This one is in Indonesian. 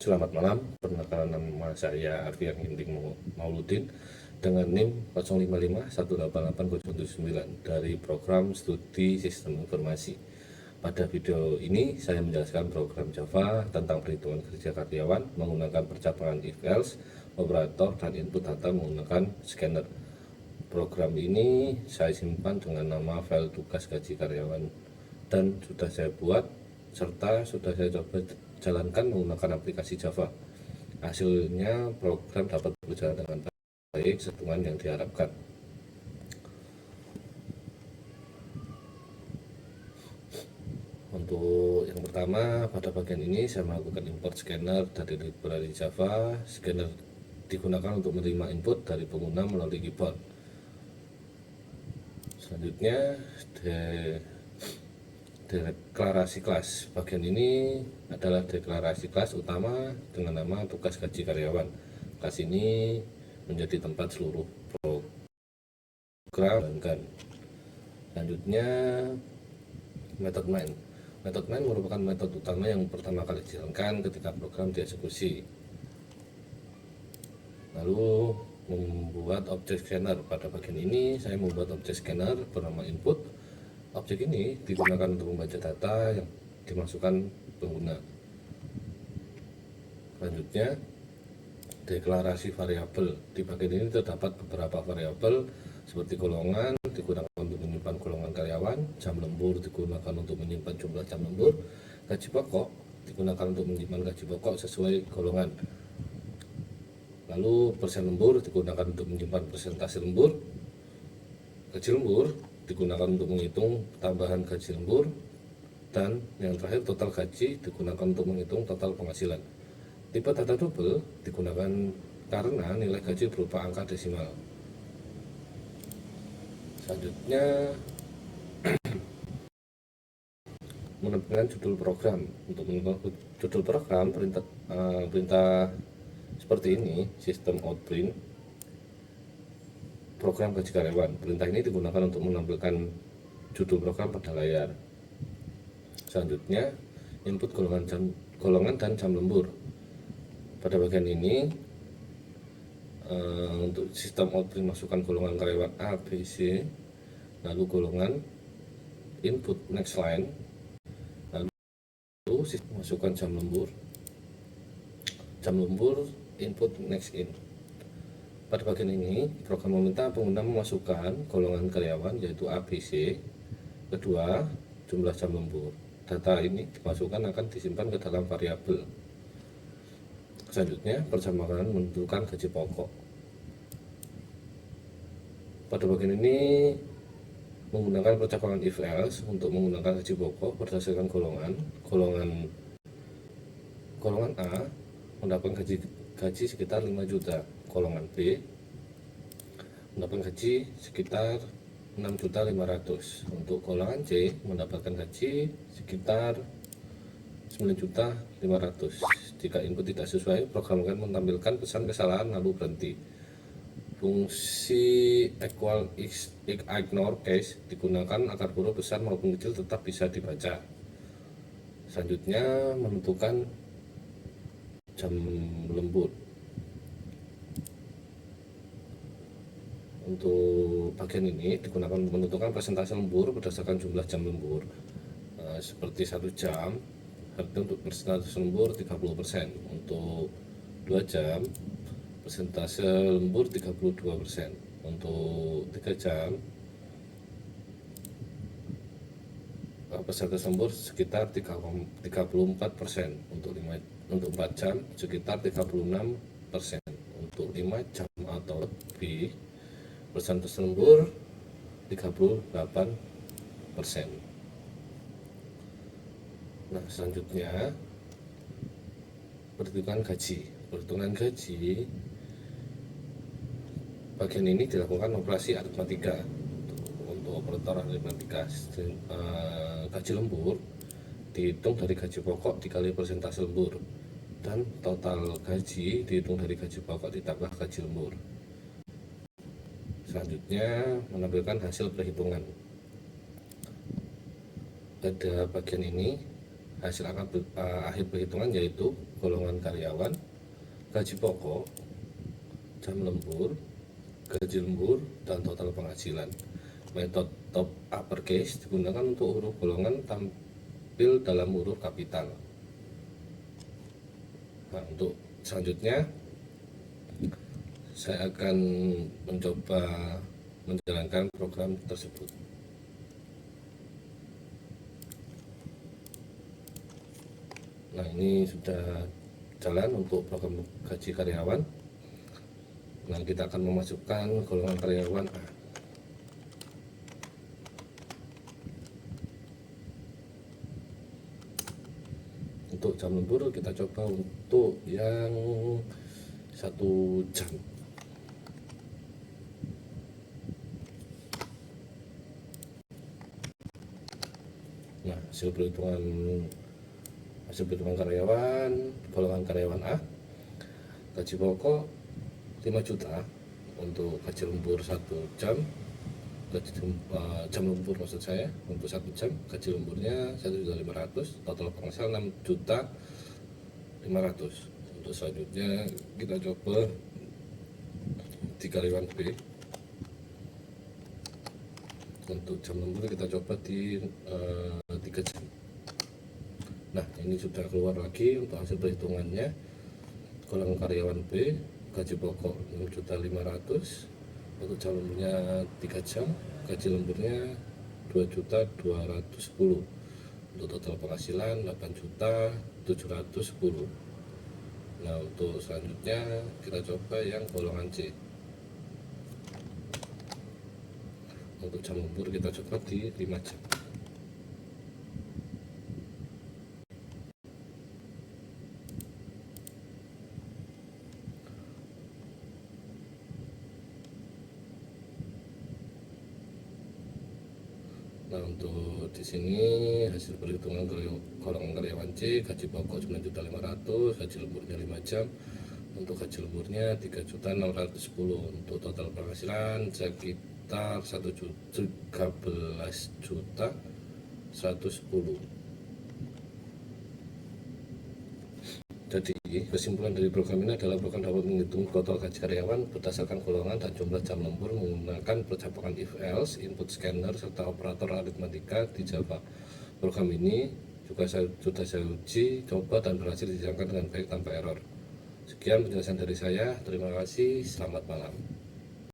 Selamat malam, perkenalkan nama saya Arfian Ginting Mauludin dengan NIM 05518809 dari program studi sistem informasi. Pada video ini saya menjelaskan program Java tentang perhitungan kerja karyawan menggunakan percabangan if else, operator, dan input data menggunakan scanner. Program ini saya simpan dengan nama file tugas gaji karyawan dan sudah saya buat serta sudah saya coba jalankan menggunakan aplikasi Java. Hasilnya program dapat berjalan dengan baik sesuai dengan yang diharapkan. Untuk yang pertama, pada bagian ini saya melakukan import scanner dari library Java. Scanner digunakan untuk menerima input dari pengguna melalui keyboard. Selanjutnya, deklarasi kelas. Bagian ini adalah deklarasi kelas utama dengan nama tugas gaji karyawan. Kelas ini menjadi tempat seluruh program jalankan. Selanjutnya, metode main. Metode main merupakan metode utama yang pertama kali dijalankan ketika program dieksekusi. Lalu membuat objek scanner. Pada bagian ini saya membuat objek scanner bernama input. Objek ini digunakan untuk membaca data yang dimasukkan pengguna. Selanjutnya, deklarasi variabel. Di bagian ini terdapat beberapa variabel seperti golongan digunakan untuk menyimpan golongan karyawan, jam lembur digunakan untuk menyimpan jumlah jam lembur, gaji pokok digunakan untuk menyimpan gaji pokok sesuai golongan. Lalu persen lembur digunakan untuk menyimpan persentase lembur, gaji lembur digunakan untuk menghitung tambahan gaji lembur, dan yang terakhir total gaji digunakan untuk menghitung total penghasilan. Tipe data double digunakan karena nilai gaji berupa angka desimal. Selanjutnya, menampilkan judul program. Untuk menampilkan judul program, perintah seperti ini, sistem out print program gaji karyawan. Perintah ini digunakan untuk menampilkan judul program pada layar. Selanjutnya, input golongan dan jam lembur. Pada bagian ini, untuk sistem output masukkan golongan karyawan A, B, C, lalu golongan input next line, lalu masukkan jam lembur input next in. Pada bagian ini program meminta pengguna memasukkan golongan karyawan yaitu A, B, C. Kedua, jumlah jam lembur. Data ini dimasukkan akan disimpan ke dalam variabel. Selanjutnya, percabangan menentukan gaji pokok. Pada bagian ini menggunakan percabangan if else untuk menggunakan gaji pokok berdasarkan golongan. Golongan A mendapatkan gaji sekitar 5 juta, golongan B mendapatkan gaji sekitar 6.500.000. Untuk golongan C mendapatkan gaji sekitar 9.500.000. Jika input tidak sesuai, program akan menampilkan pesan kesalahan lalu berhenti. Fungsi equal ignore case digunakan agar huruf besar maupun kecil tetap bisa dibaca. Selanjutnya, menentukan jam lembur. Untuk bagian ini digunakan untuk menentukan persentase lembur berdasarkan jumlah jam lembur. Seperti 1 jam, untuk persentase lembur 30%. Untuk 2 jam, persentase lembur 32%. Untuk 3 jam, persentase lembur sekitar 34%. Untuk 4 jam sekitar 36%. Untuk 5 jam atau lebih, persentase lembur 38%. Nah, selanjutnya perhitungan gaji. Bagian ini dilakukan operasi aritmatika. Untuk operator aritmatika, gaji lembur dihitung dari gaji pokok dikali persentase lembur, dan total gaji dihitung dari gaji pokok ditambah gaji lembur. Selanjutnya, menampilkan hasil perhitungan. Pada bagian ini hasil akhir perhitungan yaitu golongan karyawan, gaji pokok, jam lembur, gaji lembur, dan total penghasilan. Metode top uppercase digunakan untuk huruf golongan tampil dalam huruf kapital. Nah, untuk selanjutnya saya akan mencoba menjalankan program tersebut. Nah, ini sudah jalan untuk program gaji karyawan. Nah, kita akan memasukkan golongan karyawan A. Untuk jam lembur kita coba untuk yang 1 jam. Nah, hasil perhitungan karyawan, golongan karyawan A, gaji pokok 5 juta untuk gaji lembur 1 jam, jam lembur maksud saya, untuk 1 jam gaji lemburnya 1.500.000, total penghasilan 6.500.000. Untuk selanjutnya kita coba di karyawan B. Untuk jam lembur kita coba di 3 jam. Nah, ini sudah keluar lagi untuk hasil perhitungannya. Golongan karyawan B, gaji pokok 6.500.000, untuk jam lemburnya 3 jam, gaji lemburnya 2.210.000, untuk total penghasilan 8.710.000. Nah, untuk selanjutnya kita coba yang golongan C. Untuk jam lembur kita coba di 5 jam. Nah, untuk di sini hasil perhitungan golongan karyawan C, gaji pokok 9.500.000, gaji lemburnya 5 jam, untuk gaji lemburnya 3.610.000, untuk total penghasilan sekitar 13.110.000. Jadi kesimpulan dari program ini adalah program dapat menghitung total gaji karyawan berdasarkan golongan dan jumlah jam lembur menggunakan percapakan if else, input scanner, serta operator aritmatika di Java. Program ini juga sudah saya uji coba dan berhasil dijalankan dengan baik tanpa error. Sekian penjelasan dari saya, terima kasih, selamat malam.